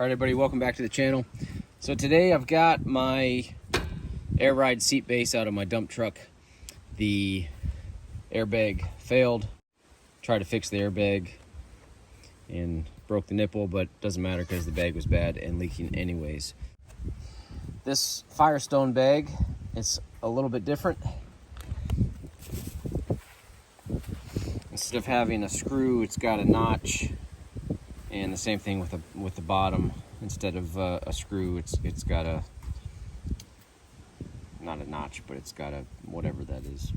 All right, everybody, welcome back to the channel. So today I've got my air ride seat base out of my dump truck. The airbag failed. Tried to fix the airbag and broke the nipple, but doesn't matter because the bag was bad and leaking anyways. This Firestone bag is a little bit different. Instead of having a screw, it's got a notch, and the same thing with the bottom. Instead of a screw, it's got a, not a notch, but it's got a whatever that is.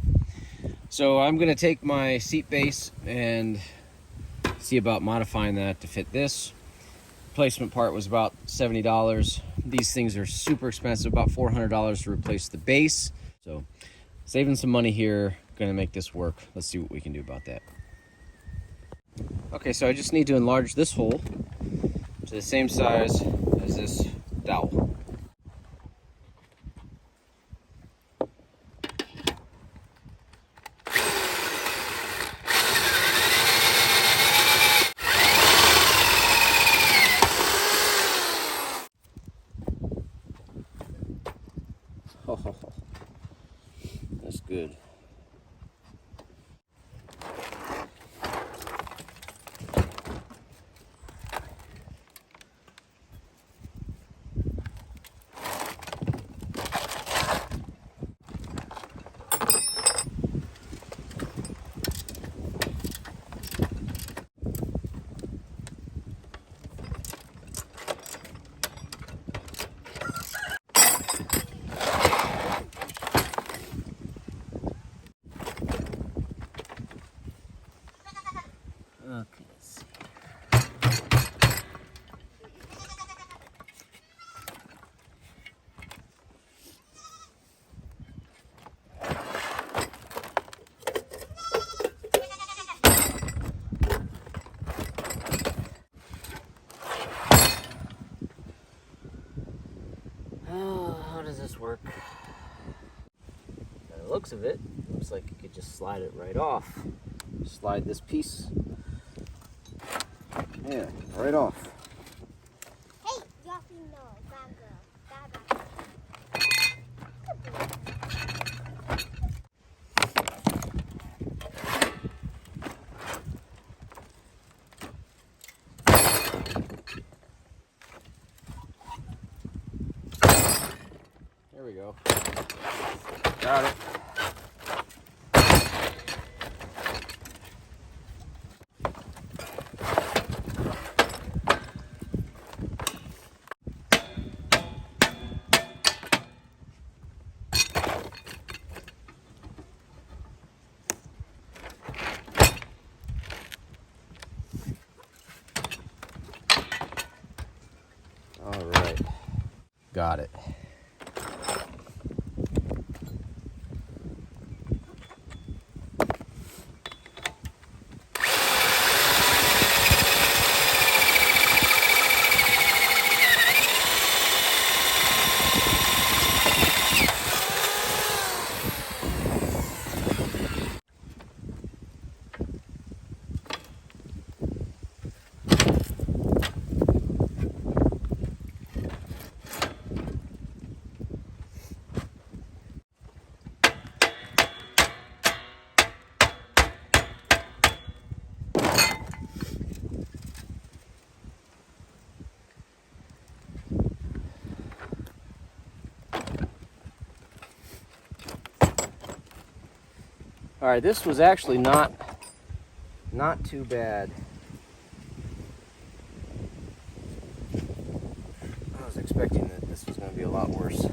So I'm gonna take my seat base and see about modifying that to fit this. Replacement part was about $70. These things are super expensive, about $400 to replace the base. So saving some money here, gonna make this work. Let's see what we can do about that. Okay, so I just need to enlarge this hole to the same size as this dowel. Oh, that's good. Okay, let's see. Oh, how does this work? By the looks of it, looks like you could just slide it right off. Slide this piece. Yeah, right off. Hey, Yoppy, no, bad girl. There we go. Got it. All right. Got it. All right, this was actually not too bad. I was expecting that this was going to be a lot worse.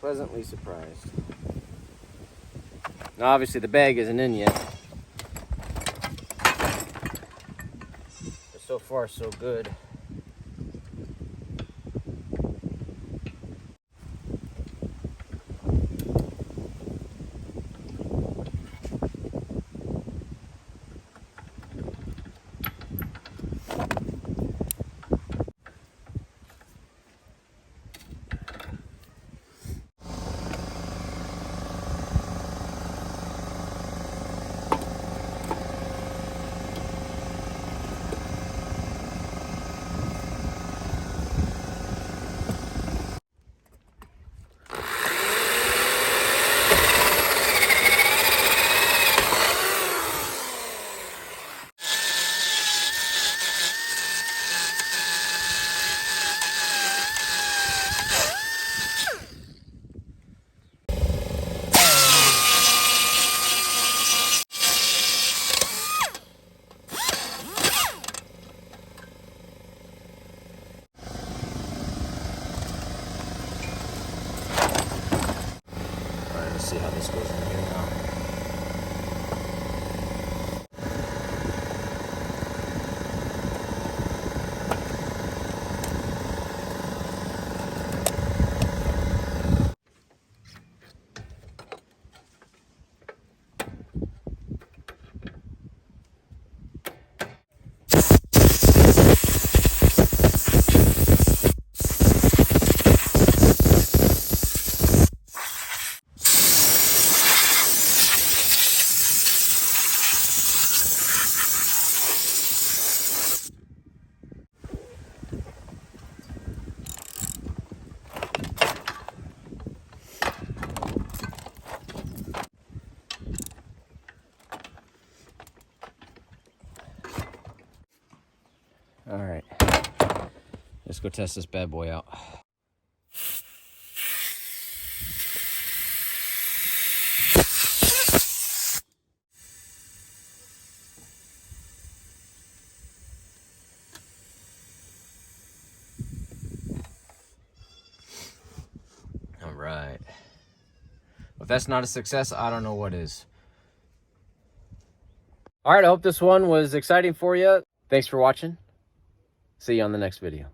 Pleasantly surprised. Now, obviously, the bag isn't in yet. But so far, so good. All right. Let's go test this bad boy out. All right. If that's not a success, I don't know what is. All right, I hope this one was exciting for you. Thanks for watching. See you on the next video.